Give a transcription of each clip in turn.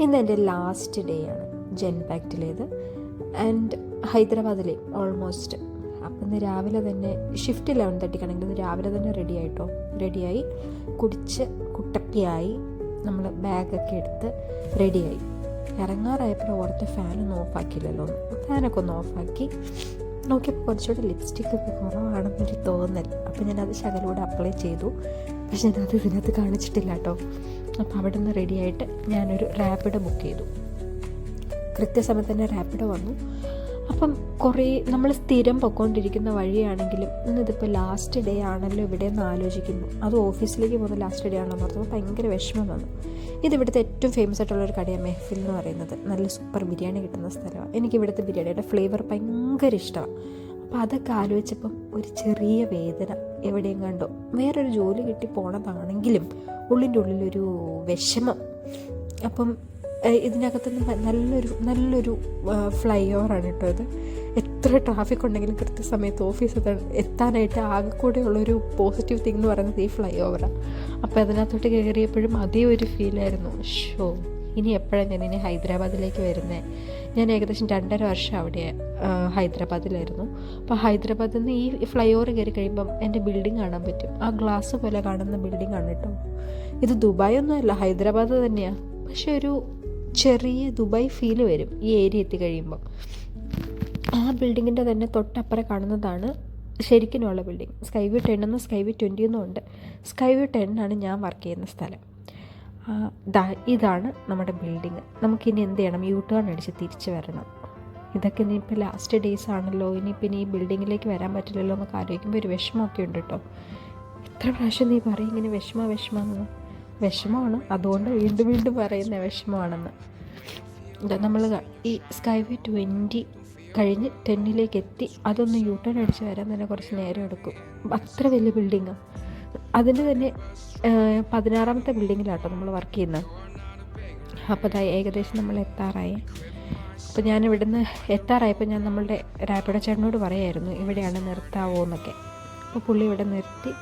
ഇന്ന് എൻ്റെ last day ആണ് ജെൻപാക്റ്റിലേത് ആൻഡ് ഹൈദരാബാദിലെ ഓൾമോസ്റ്റ്. അപ്പം ഇന്ന് രാവിലെ തന്നെ ഷിഫ്റ്റ് 11:30 ഇന്ന് രാവിലെ തന്നെ റെഡിയായി കുടിച്ച് കുട്ടപ്പിയായി നമ്മൾ ബാഗൊക്കെ എടുത്ത് റെഡിയായി ഇറങ്ങാറായപ്പോൾ ഓർത്ത് ഫാനൊന്നും ഓഫാക്കിയില്ലല്ലോ. ഫാനൊക്കെ ഒന്ന് ഓഫാക്കി നോക്കിയപ്പോൾ കുറച്ചുകൂടെ ലിപ്സ്റ്റിക്കൊക്കെ കുറവാണെന്നൊരു തോന്നൽ. അപ്പോൾ ഞാനത് ശകലൂടെ അപ്ലൈ ചെയ്തു. പക്ഷെ ഞാനത് ഇതിനകത്ത് കാണിച്ചിട്ടില്ല കേട്ടോ. അപ്പോൾ അവിടെ നിന്ന് റെഡിയായിട്ട് ഞാനൊരു റാപ്പിഡോ ബുക്ക് ചെയ്തു. കൃത്യസമയത്ത് തന്നെ റാപ്പിഡോ വന്നു. അപ്പം കുറേ നമ്മൾ സ്ഥിരം പൊയ്ക്കൊണ്ടിരിക്കുന്ന വഴിയാണെങ്കിലും ഇന്നിതിപ്പോൾ ലാസ്റ്റ് ഡേ ആണല്ലോ ഇവിടെ നിന്ന് ആലോചിക്കുന്നു. അത് ഓഫീസിലേക്ക് പോകുന്ന ലാസ്റ്റ് ഡേ ആണെന്ന് പറഞ്ഞപ്പോൾ ഭയങ്കര വിഷമം വന്നു. ഇതിവിടുത്തെ ഏറ്റവും ഫേമസ് ആയിട്ടുള്ളൊരു കടയാണ് മെഹഫിൽ എന്ന് പറയുന്നത്. നല്ല സൂപ്പർ ബിരിയാണി കിട്ടുന്ന സ്ഥലമാണ്. എനിക്ക് ഇവിടുത്തെ ബിരിയാണിയുടെ ഫ്ലേവർ ഭയങ്കര ഇഷ്ടമാണ്. അപ്പോൾ അതൊക്കെ ആലോചിച്ചപ്പം ഒരു ചെറിയ വേദന എവിടെയും കണ്ടോ. വേറൊരു ജോലി കിട്ടി പോണതാണെങ്കിലും ഉള്ളിൻ്റെ ഉള്ളിലൊരു വിഷമം. അപ്പം ഇതിനകത്തുനിന്ന് നല്ലൊരു ഫ്ലൈ ഓവറാണ് കേട്ടോ ഇത്. എത്ര ട്രാഫിക് ഉണ്ടെങ്കിലും കൃത്യസമയത്ത് ഓഫീസ് എത്താനായിട്ട് ആകെ കൂടെ ഉള്ളൊരു പോസിറ്റീവ് തിങ് എന്ന് പറയുന്നത് ഈ ഫ്ലൈ ഓവറാണ്. അപ്പോൾ അതിനകത്തോട്ട് കയറിയപ്പോഴും അതേ ഒരു ഫീലായിരുന്നു. ഇനി എപ്പോഴാണ് ഇനി ഹൈദരാബാദിലേക്ക് വരുന്നത്. ഞാൻ ഏകദേശം 2.5 വർഷം അവിടെ ഹൈദരാബാദിലായിരുന്നു. അപ്പോൾ ഹൈദരാബാദിൽ നിന്ന് ഈ ഫ്ലൈ ഓവർ കയറി കഴിയുമ്പം എൻ്റെ ബിൽഡിംഗ് കാണാൻ പറ്റും. ആ ഗ്ലാസ് പോലെ കാണുന്ന ബിൽഡിംഗ് ആണ് കേട്ടോ. ഇത് ദുബായ് ഒന്നുമല്ല, ഹൈദരാബാദ് തന്നെയാണ്. പക്ഷെ ഒരു ചെറിയ ദുബായ് ഫീല് വരും ഈ ഏരിയ എത്തി കഴിയുമ്പം. ആ ബിൽഡിങ്ങിൻ്റെ തന്നെ തൊട്ടപ്പുറം കാണുന്നതാണ് ശരിക്കുമുള്ള ബിൽഡിംഗ്. സ്കൈവ്യൂ 10 എന്നും സ്കൈവ്യൂ 20 എന്നും ഉണ്ട്. സ്കൈവ്യൂ 10 ആണ് ഞാൻ വർക്ക് ചെയ്യുന്ന സ്ഥലം. ഇതാണ് നമ്മുടെ ബിൽഡിങ്. നമുക്കിനി എന്ത് ചെയ്യണം? U-ടേൺ അടിച്ച് തിരിച്ച് വരണം. ഇതൊക്കെ ഇനിയിപ്പോൾ ലാസ്റ്റ് ഡേയ്സ് ആണല്ലോ, ഇനി ഈ ബിൽഡിങ്ങിലേക്ക് വരാൻ പറ്റില്ലല്ലോ എന്നൊക്കെ ആലോചിക്കുമ്പോൾ ഒരു വിഷമമൊക്കെ ഉണ്ട് കേട്ടോ. എത്ര പ്രാവശ്യം നീ പറയും ഇങ്ങനെ വിഷമമെന്ന്. വിഷമമാണ്, അതുകൊണ്ട് വീണ്ടും പറയുന്ന വിഷമമാണെന്ന്. നമ്മൾ ഈ സ്കൈവേ 20 കഴിഞ്ഞ് 10ലേക്ക് എത്തി അതൊന്ന് U-ടേൺ അടിച്ച് വരാൻ തന്നെ കുറച്ച് നേരം എടുക്കും. അത്ര വലിയ ബിൽഡിങ്ങാണ്. അതിന് തന്നെ 16ാമത്തെ ബിൽഡിങ്ങിലാട്ടോ നമ്മൾ വർക്ക് ചെയ്യുന്നത്. അപ്പോൾ ഏകദേശം നമ്മൾ എത്താറായി. അപ്പോൾ ഞാൻ ഇവിടുന്ന് എത്താറായപ്പോൾ ഞാൻ നമ്മളുടെ റാപ്പിഡോ ചേട്ടനോട് പറയായിരുന്നു ഇവിടെയാണ് നിർത്താവോ എന്നൊക്കെ. അപ്പോൾ പുള്ളി ഇവിടെ നിർത്തി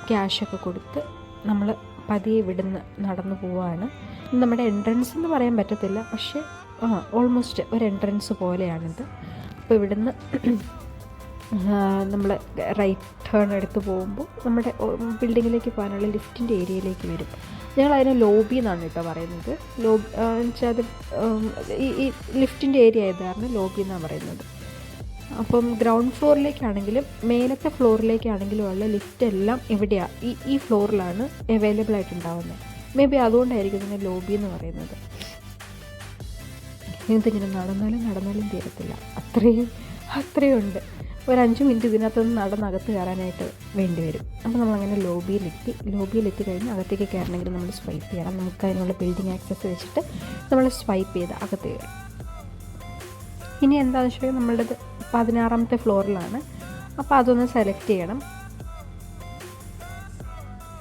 ക്യാഷൊക്കെ കൊടുത്ത് നമ്മൾ പതിയെ ഇവിടുന്ന് നടന്നു പോവുകയാണ്. നമ്മുടെ എൻട്രൻസ് എന്ന് പറയാൻ പറ്റത്തില്ല, പക്ഷേ ഓൾമോസ്റ്റ് ഒരു എൻട്രൻസ് പോലെയാണിത്. അപ്പോൾ ഇവിടുന്ന് നമ്മൾ റൈറ്റ് ടേൺ എടുത്ത് പോകുമ്പോൾ നമ്മുടെ ബിൽഡിങ്ങിലേക്ക് പോകാനുള്ള ലിഫ്റ്റിൻ്റെ ഏരിയയിലേക്ക് വരും. ഞങ്ങൾ അതിനെ ലോബി എന്നാണ് കേട്ടോ പറയുന്നത്. ലോബി വെച്ചാൽ അത് ഈ ലിഫ്റ്റിൻ്റെ ഏരിയ ആയത് കാരണം ലോബി എന്നാണ് പറയുന്നത്. അപ്പം ഗ്രൗണ്ട് ഫ്ലോറിലേക്കാണെങ്കിലും മേലത്തെ ഫ്ലോറിലേക്കാണെങ്കിലും ഉള്ള ലിഫ്റ്റ് എല്ലാം എവിടെയാണ് ഈ ഫ്ലോറിലാണ് അവൈലബിൾ ആയിട്ടുണ്ടാവുന്നത്. മേ ബി അതുകൊണ്ടായിരിക്കും ഇതിനെ ലോബി എന്ന് പറയുന്നത്. ഇതിങ്ങനെ നടന്നാലും തീരത്തില്ല. അത്രയും ഉണ്ട്. ഒരു 5 മിനിറ്റ് ഇതിനകത്തൊന്ന് നടന്നകത്ത് കയറാനായിട്ട് വേണ്ടി വരും. അപ്പോൾ നമ്മളങ്ങനെ ലോബിയിലെത്തി കഴിഞ്ഞ് അകത്തേക്ക് കയറണമെങ്കിൽ നമ്മൾ സ്വൈപ്പ് ചെയ്യണം. നമുക്ക് അതിനുള്ള ബിൽഡിംഗ് ആക്സസ് വെച്ചിട്ട് നമ്മൾ സ്വൈപ്പ് ചെയ്ത് അകത്ത് കയറും. ഇനി എന്താണെന്ന് വെച്ചാൽ നമ്മളുടേത് 16ാമത്തെ ഫ്ലോറിലാണ്. അപ്പോൾ അതൊന്ന് സെലക്ട് ചെയ്യണം.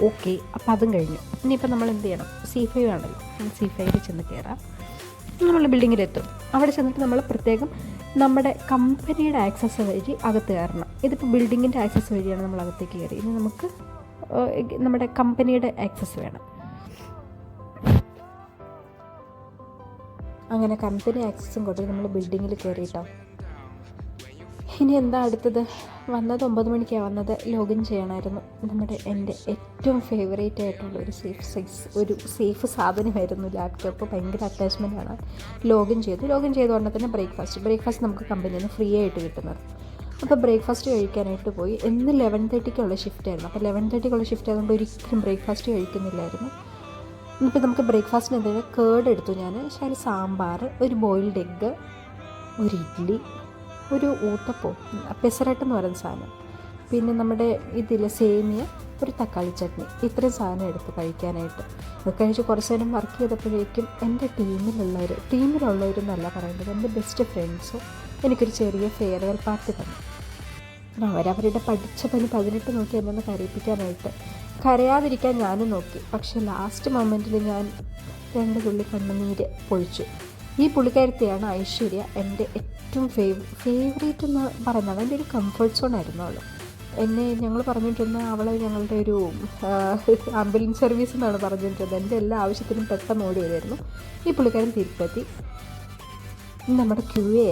ഓക്കെ, അപ്പോൾ അതും കഴിഞ്ഞു. ഇനിയിപ്പോൾ നമ്മൾ എന്ത് ചെയ്യണം? C5 ആണല്ലോ, C5 ചെന്ന് കയറാം. നമ്മൾ ബിൽഡിങ്ങിലെത്തും. അവിടെ ചെന്നിട്ട് നമ്മൾ പ്രത്യേകം നമ്മുടെ കമ്പനിയുടെ ആക്സസ് വഴി അകത്ത് കയറണം. ഇതിപ്പോൾ ബിൽഡിങ്ങിൻ്റെ ആക്സസ് വഴിയാണ് നമ്മൾ അകത്തേക്ക് കയറി. ഇനി നമുക്ക് നമ്മുടെ കമ്പനിയുടെ ആക്സസ് വേണം. അങ്ങനെ കമ്പനി ആക്സസും കൊണ്ട് നമ്മൾ ബിൽഡിങ്ങിൽ കയറിയിട്ടോ. ഇനി എന്താ അടുത്തത്? വന്നത് 9 മണിക്കാണ് വന്നത്. ലോഗിൻ ചെയ്യണമായിരുന്നു. എൻ്റെ ഏറ്റവും ഫേവറേറ്റ് ആയിട്ടുള്ള ഒരു സേഫ് സാധനമായിരുന്നു ലാപ്ടോപ്പ്. ഭയങ്കര അറ്റാച്ച്മെൻറ്റാണ്. ലോഗിൻ ചെയ്ത ഉടനെ തന്നെ ബ്രേക്ക്ഫാസ്റ്റ് നമുക്ക് കമ്പനിയിൽ നിന്ന് ഫ്രീ ആയിട്ട് കിട്ടുന്നത്. അപ്പോൾ ബ്രേക്ക്ഫാസ്റ്റ് കഴിക്കാനായിട്ട് പോയി. എന്ന് 11:30ക്കുള്ള ഷിഫ്റ്റായിരുന്നു. അപ്പോൾ 11:30ക്കുള്ള ഷിഫ്റ്റ് ആയതുകൊണ്ട് ഒരിക്കലും ബ്രേക്ക്ഫാസ്റ്റ് കഴിക്കുന്നില്ലായിരുന്നു. ഇപ്പോൾ നമുക്ക് ബ്രേക്ക്ഫാസ്റ്റിന് എന്തെങ്കിലും കേർഡ് എടുത്തു ഞാൻ. ശരി, സാമ്പാർ, ഒരു ബോയിൽഡ് എഗ്ഗ്, ഒരു ഇഡ്ഡലി, ഒരു ഊത്തപ്പോ, പെസറട്ടെന്ന് പറയുന്ന സാധനം, പിന്നെ നമ്മുടെ സേമിയ, ഒരു തക്കാളി ചട്നി, ഇത്രയും സാധനം എടുത്ത് കഴിക്കാനായിട്ട്. അത് കഴിച്ച് കുറച്ച് നേരം വർക്ക് ചെയ്തപ്പോഴേക്കും എൻ്റെ ടീമിലുള്ളവരെന്നല്ല പറയുന്നത്, എൻ്റെ ബെസ്റ്റ് ഫ്രണ്ട്സും എനിക്കൊരു ചെറിയ ഫെയർവെൽ പാർട്ടി തന്നു. അവരവരുടെ പഠിച്ച പണി 18 നോക്കി എന്നെ കരയിപ്പിക്കാനായിട്ട്. കരയാതിരിക്കാൻ ഞാനും നോക്കി. പക്ഷേ ലാസ്റ്റ് മൊമെൻറ്റിൽ ഞാൻ 2 തുള്ളി കണ്ണുനീര് പൊഴിച്ചു. ഈ പുള്ളിക്കാരത്തെയാണ് ഐശ്വര്യ. എൻ്റെ ഏറ്റവും ഫേവറേറ്റ് എന്ന് പറയുന്നതാണ്. എൻ്റെ ഒരു കംഫർട്ട് സോൺ ആയിരുന്നു അവൾ. എന്നെ ഞങ്ങൾ പറഞ്ഞിട്ടുണ്ട് അവളെ ഞങ്ങളുടെ ഒരു ആംബുലൻസ് സർവീസ് എന്നാണ് പറഞ്ഞിട്ടുള്ളത്. എൻ്റെ എല്ലാ ആവശ്യത്തിനും പെട്ടെന്ന് ഓടി വരുമായിരുന്നു. ഈ പുള്ളിക്കാരൻ തിരുപ്പതി നമ്മുടെ ക്യൂ എ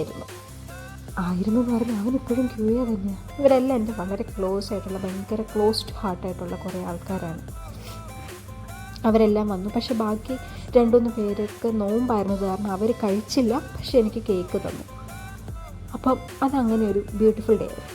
ആയിരുന്നു എന്ന് പറഞ്ഞാൽ അവനിപ്പോഴും ക്യൂ എ തന്നെയാണ്. ഇവരെല്ലാം എൻ്റെ വളരെ ക്ലോസ് ആയിട്ടുള്ള ഭയങ്കര ക്ലോസ്ഡ് ഹാർട്ടായിട്ടുള്ള കുറേ ആൾക്കാരാണ്. അവരെല്ലാം വന്നു. പക്ഷെ ബാക്കി 2-3 പേർക്ക് നോമ്പായിരുന്നത് കാരണം അവർ കഴിച്ചില്ല. പക്ഷെ എനിക്ക് കേക്ക് തന്നു. അപ്പം അതങ്ങനെ ഒരു ബ്യൂട്ടിഫുൾ ഡേ ആയിരുന്നു.